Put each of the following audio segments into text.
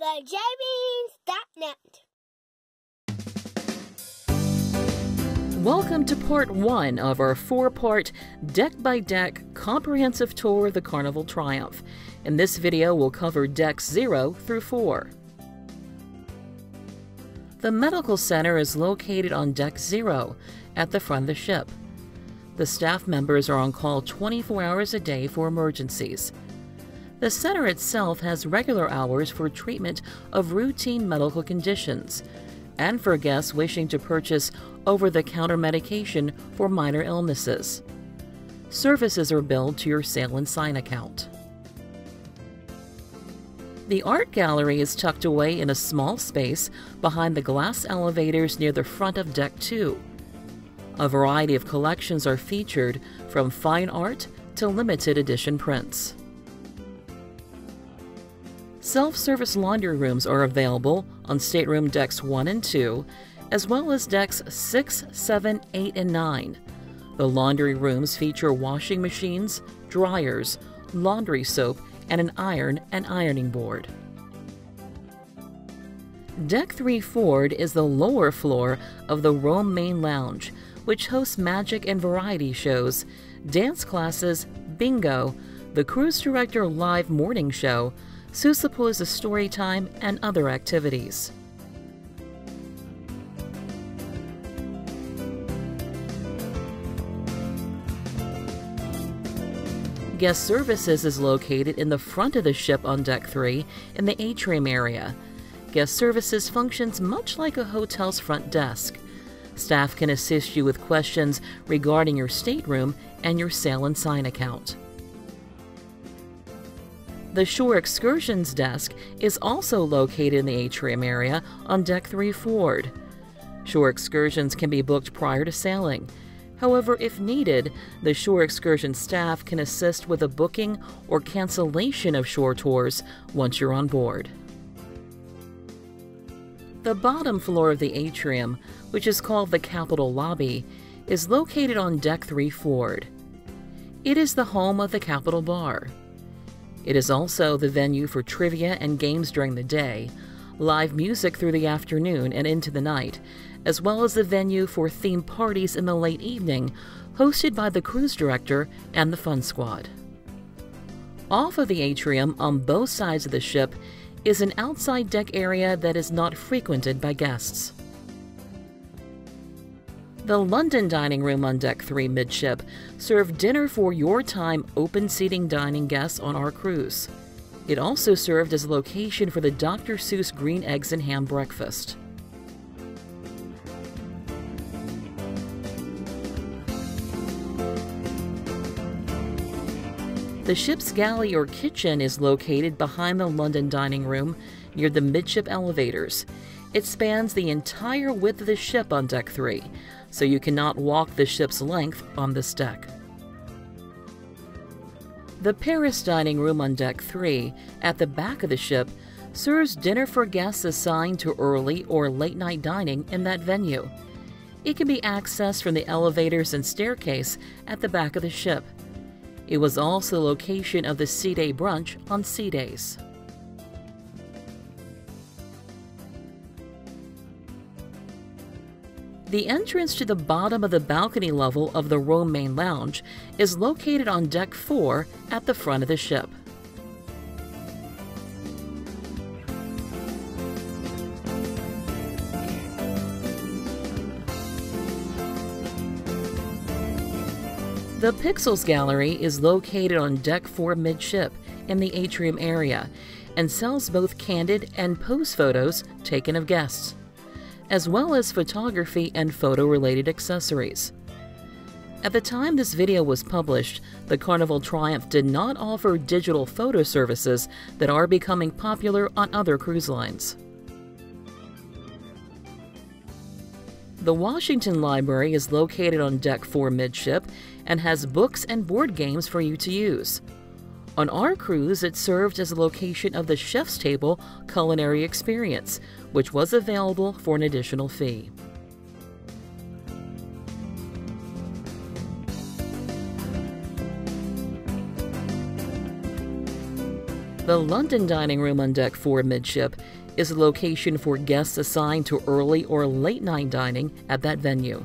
thejbeans.net. Welcome to part 1 of our 4-part deck-by-deck comprehensive tour of the Carnival Triumph. In this video, we'll cover decks 0 through 4. The Medical Center is located on Deck 0 at the front of the ship. The staff members are on call 24 hours a day for emergencies. The center itself has regular hours for treatment of routine medical conditions and for guests wishing to purchase over-the-counter medication for minor illnesses. Services are billed to your Sail and Sign account. The art gallery is tucked away in a small space behind the glass elevators near the front of Deck 2. A variety of collections are featured, from fine art to limited edition prints. Self-service laundry rooms are available on stateroom decks 1 and 2, as well as decks 6, 7, 8, and 9. The laundry rooms feature washing machines, dryers, laundry soap, and an iron and ironing board. Deck 3 forward is the lower floor of the Rome Main Lounge, which hosts magic and variety shows, dance classes, bingo, the Cruise Director live morning show, Susapalooza story time, and other activities. Guest Services is located in the front of the ship on Deck 3 in the atrium area. Guest Services functions much like a hotel's front desk. Staff can assist you with questions regarding your stateroom and your Sail and Sign account. The Shore Excursions desk is also located in the atrium area on Deck 3 forward. Shore excursions can be booked prior to sailing. However, if needed, the Shore Excursion staff can assist with a booking or cancellation of shore tours once you're on board. The bottom floor of the atrium, which is called the Capitol Lobby, is located on Deck 3 forward. It is the home of the Capitol Bar. It is also the venue for trivia and games during the day, live music through the afternoon and into the night, as well as the venue for themed parties in the late evening, hosted by the Cruise Director and the Fun Squad. Off of the atrium on both sides of the ship is an outside deck area that is not frequented by guests. The London dining room on Deck 3 Midship served dinner for your time open seating dining guests on our cruise. It also served as a location for the Dr. Seuss green eggs and ham breakfast. The ship's galley or kitchen is located behind the London dining room near the midship elevators. It spans the entire width of the ship on Deck 3, so you cannot walk the ship's length on this deck. The Paris dining room on Deck 3, at the back of the ship, serves dinner for guests assigned to early or late-night dining in that venue. It can be accessed from the elevators and staircase at the back of the ship. It was also the location of the Sea Day brunch on sea days. The entrance to the bottom of the balcony level of the Rome Main Lounge is located on Deck 4 at the front of the ship. The Pixels Gallery is located on Deck 4 Midship in the atrium area and sells both candid and pose photos taken of guests, as well as photography and photo-related accessories. At the time this video was published, the Carnival Triumph did not offer digital photo services that are becoming popular on other cruise lines. The Washington Library is located on Deck 4 Midship and has books and board games for you to use. On our cruise, it served as a location of the Chef's Table culinary experience, which was available for an additional fee. The London Dining Room on Deck 4 Midship is a location for guests assigned to early or late night dining at that venue.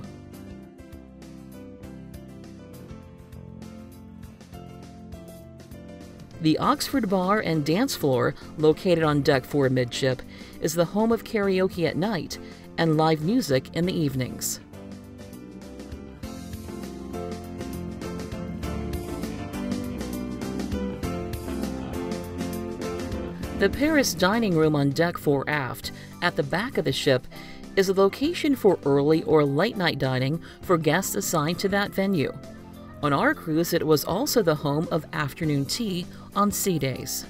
The Oxford Bar and Dance Floor, located on Deck 4 Midship, is the home of karaoke at night and live music in the evenings. The Paris Dining Room on Deck 4 Aft, at the back of the ship, is a location for early or late night dining for guests assigned to that venue. On our cruise, it was also the home of afternoon tea on sea days.